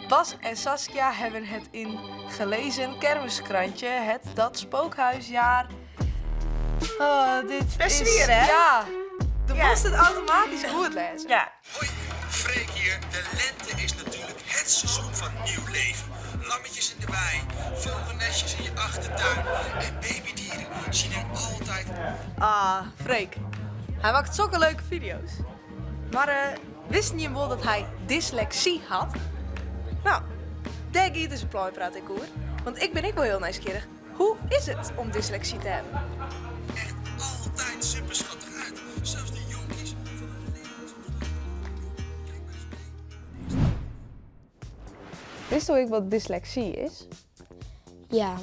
Bas en Saskia hebben het in gelezen kermiskrantje, het Dat Spookhuisjaar. Oh, dit Best is... weer, hè? Ja, dan Ja. moest het automatisch goed lezen. Ja. Hoi, Freek hier. De lente is natuurlijk het seizoen van nieuw leven. Lammetjes in de wei, vogelnestjes in je achtertuin en babydieren zien er altijd... Ah, Freek. Hij maakt zulke leuke video's. Maar wist niet wel dat hij dyslexie had? Nou, daar giet dus een plooi praat ik hoor. Want ik ben wel heel nieuwsgierig. Hoe is het om dyslexie te hebben? Echt altijd super schattig uit. Zelfs de jonkies van de Nederlandse... Wist je ook wat dyslexie is? Ja,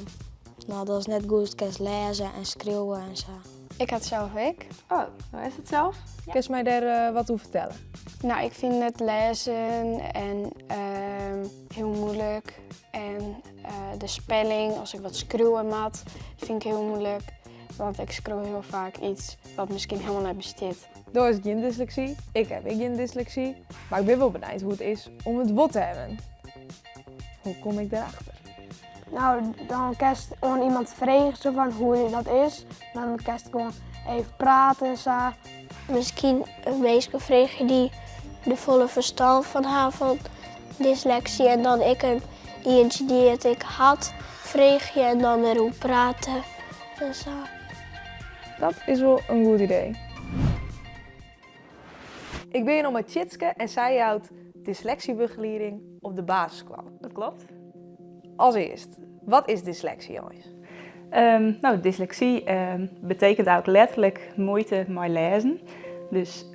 nou dat is net goed als lezen en schreeuwen en zo. Ik had zelf ook. Oh, hoe is het zelf? Kun je mij daar wat over vertellen? Nou, ik vind het lezen en heel moeilijk. En de spelling, als ik wat schreeuwen moet, vind ik heel moeilijk. Want ik schreeuw heel vaak iets wat misschien helemaal niet bestaat. Door is geen dyslexie. Ik heb geen dyslexie. Maar ik ben wel benieuwd hoe het is om het bot te hebben. Hoe kom ik daarachter? Nou, dan kan je gewoon iemand vragen zo van hoe dat is. Dan kan je gewoon even praten. Zo. Misschien een meisje vragen die de volle verstand van haar van dyslexie. En dan ik een eentje die het ik had, vraag je en dan erover praten. En zo. Dat is wel een goed idee. Ik ben hier nog met Tjitske en zij houdt dyslexiebegeleiding op de basisschool. Dat klopt. Als eerst, wat is dyslexie, jongens? Nou, dyslexie betekent ook letterlijk moeite met lezen. Dus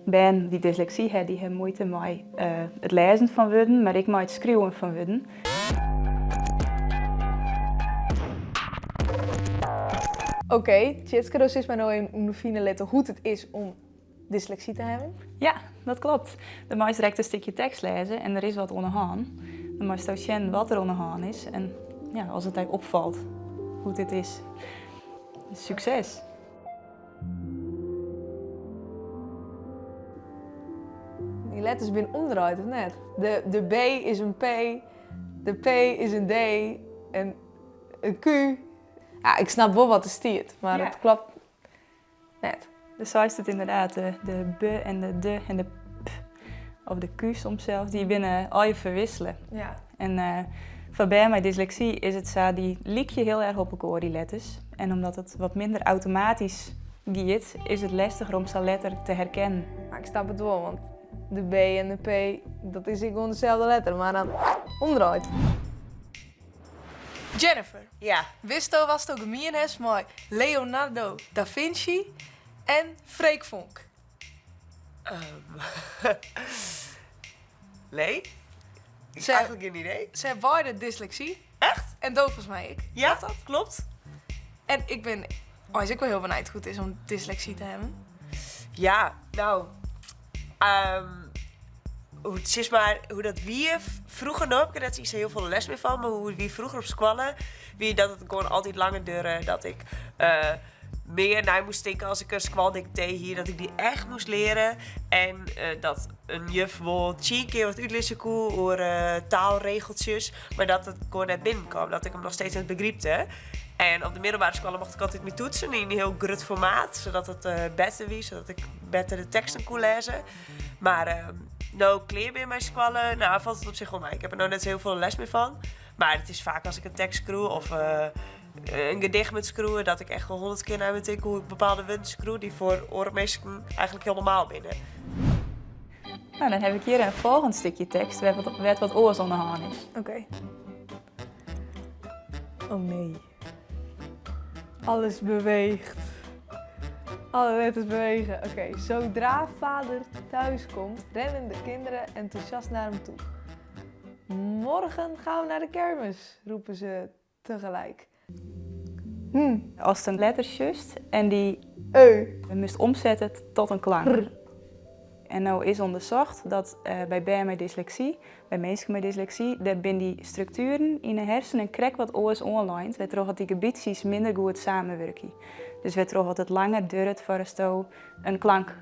ben die dyslexie heeft, die heeft moeite met het lezen van woorden, maar ik met het schreeuwen van woorden. Oké, Tjitske, dus is mij nou een fine letter hoe het is om dyslexie te hebben. Ja, dat klopt. De moet direct een stukje tekst lezen en er is wat onderhaan. Dan moet je zien wat er onderhaan is en ja, als het eigenlijk opvalt hoe dit is. Succes! Die letters zijn omdraaid, of net? De B is een P, de P is een D en een Q. Ja, ik snap wel wat er stiert, maar Ja. het klopt net. Dus zo is het inderdaad, de b en de d en de p, of de q soms zelfs, die binnen al je verwisselen. Ja. En voor bij mijn dyslexie is het zo, die liek je heel erg op elkaar, die letters. En omdat het wat minder automatisch gaat, is het lastiger om zo'n letter te herkennen. Maar ik snap het wel, want de B en de P, dat is gewoon dezelfde letter, maar dan omdraaid. Jennifer, Ja. wist je was het ook gemeen is met Leonardo da Vinci en Freek Vonk? Nee? Ik Zij- heb eigenlijk geen idee. Ze hebben beide dyslexie Echt? en doof als mij ik. Ja, dat klopt. En ik ben, is ik wel heel benieuwd hoe het is om dyslexie te hebben. Ja, nou... hoe het is maar, hoe dat wie vroeger nog, ik heb net iets heel veel les meer van, maar hoe wie vroeger op school, wie dat het gewoon altijd langer duurde, dat ik meer naar moest denken als ik een school dicté hier, dat ik die echt moest leren. En dat een juf wel 10 keer wat uitlezen kon over taalregeltjes, maar dat het gewoon net binnenkwam, dat ik hem nog steeds niet begreepte. En op de middelbare school mocht ik altijd mee toetsen in een heel grut formaat, zodat het beter was, zodat ik beter de teksten kon lezen. Maar nou, kleer bij mijn scholen, nou valt het op zich wel mee. Ik heb er nou net zo heel veel les meer van. Maar het is vaak als ik een tekst schreeuw of een gedicht met schreeuwen, dat ik echt wel 100 keer naar me denk hoe ik bepaalde woorden schreeuw, die voor oormeesten eigenlijk heel normaal binnen. Nou, dan heb ik hier een volgend stukje tekst, waar wat oors onderhaan is. Oké. Oh nee. Alles beweegt. Alle letters bewegen. Oké, zodra vader thuis komt, rennen de kinderen enthousiast naar hem toe. Morgen gaan we naar de kermis, roepen ze tegelijk. Als het een letter just en die Eu. moest omzetten tot een klank. En nou is onderzocht dat bij met dyslexie, bij mensen met dyslexie, daar zijn die structuren in de hersenen krek wat oors online, waardoor die gebiedjes minder goed samenwerken. Dus het toch altijd langer duurt voordat je een klank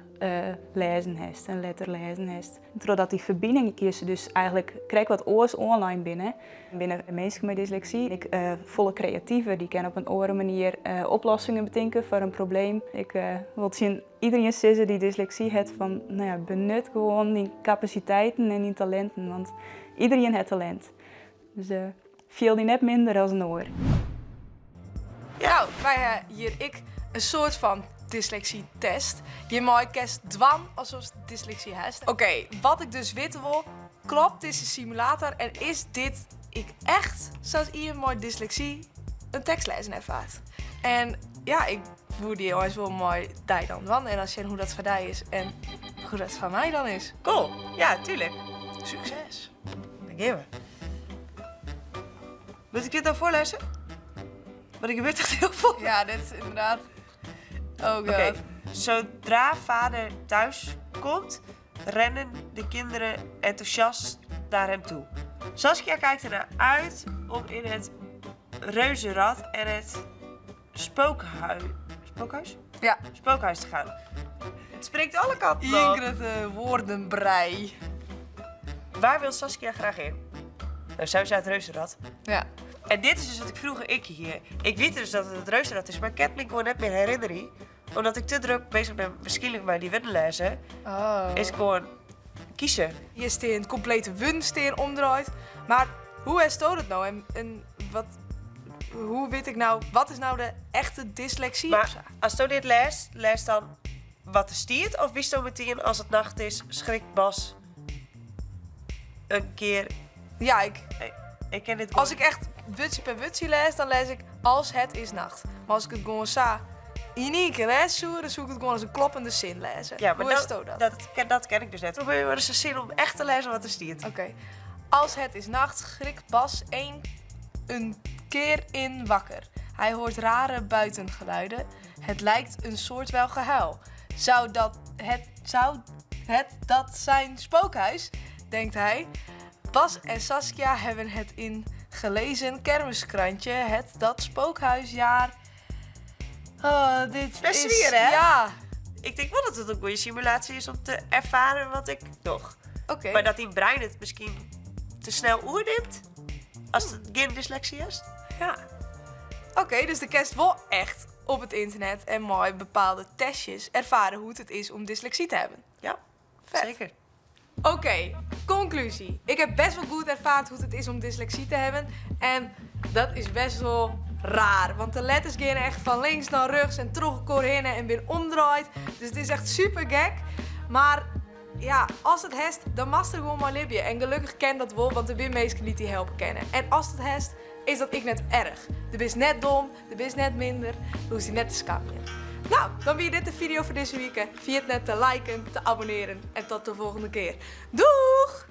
lezen hebt, een letter lezen hebt. Doordat die verbinding kies, dus eigenlijk krijg ik wat oors online binnen. Binnen mensen met dyslexie, ik volle creatieven, die kunnen op een andere manier oplossingen bedenken voor een probleem. Ik wil zien iedereen zeggen die dyslexie heeft van, nou ja, benut gewoon die capaciteiten en die talenten, want iedereen heeft talent. Dus viel die net minder als een oor. Nou, wij hebben hier een soort van dyslexie-test. Je mag kerst dwan alsof je dyslexie hebt. Oké, wat ik dus weten wil, klopt deze simulator en is dit ik echt, zoals iemand met dyslexie, een tekst lezen ervaart? En ja, ik voel die jongens wel mooi die dan van. En als je hoe dat voor die is en hoe dat voor mij dan is. Cool. Ja, tuurlijk. Succes. Dan gaan we. Moet ik dit dan voorlezen? Want ik gebeurt echt heel veel. Ja, dit is inderdaad... Oh god. Oké. Zodra vader thuis komt, rennen de kinderen enthousiast naar hem toe. Saskia kijkt ernaar uit om in het reuzenrad en het spookhuis te gaan. Het spreekt alle kanten op. Ingrid woordenbrei. Waar wil Saskia graag in? Nou, zou ze uit het reuzenrad. Ja. En dit is dus wat ik vroeger hier. Ik weet dus dat het het reuzenrad is, maar ik heb me gewoon net meer herinnering. Omdat ik te druk bezig ben waarschijnlijk met die winnen lezen. Oh. Is gewoon kiezen. Hier steen complete wunsteen omdraait. Maar hoe herstelt het nou? En wat... Hoe weet ik nou... Wat is nou de echte dyslexie? of zo? Maar als je dit leest dan wat er stiert. Of wist je meteen als het nacht is, schrikt Bas een keer. Ja, Ik ken dit als ik echt wutsie per wutsie lees, dan lees ik als het is nacht. Maar als ik het gewoon in één keer lees, dan zoek ik het gewoon als een kloppende zin lezen. Ja, maar hoe herstelt dat? dat ken ik dus net. Probeer maar eens een zin om echt te lezen wat er stiert. Oké. Als het is nacht, schrikt Bas een keer in wakker. Hij hoort rare buitengeluiden. Het lijkt een soort wel gehuil. Zou het dat zijn spookhuis? Denkt hij. Bas en Saskia hebben het in gelezen kermiskrantje. Het dat spookhuisjaar. Oh, dit Best is... weer, hè? Ja. Ik denk wel dat het een goede simulatie is om te ervaren wat ik toch. Oké. Maar dat die brein het misschien te snel oordeelt. Als het geen dyslexie is. Ja. Oké, dus de kerst wel echt op het internet en mooi bepaalde testjes ervaren hoe het is om dyslexie te hebben. Ja, Vet. zeker. Oké, conclusie. Ik heb best wel goed ervaren hoe het is om dyslexie te hebben. En dat is best wel raar. Want de letters gaan echt van links naar rechts en terug heen en weer omdraait. Dus het is echt super gek. Maar ja, als het heeft, dan mag er gewoon maar libje. En gelukkig ken dat wel, want er zijn mensen die helpen kennen. En als het heeft, is dat ik net erg. De is net dom, de is net minder. Dan hoeft hij net te scammen. Nou, dan ben je dit de video voor deze week. Vergeet net te liken, te abonneren en tot de volgende keer. Doeg!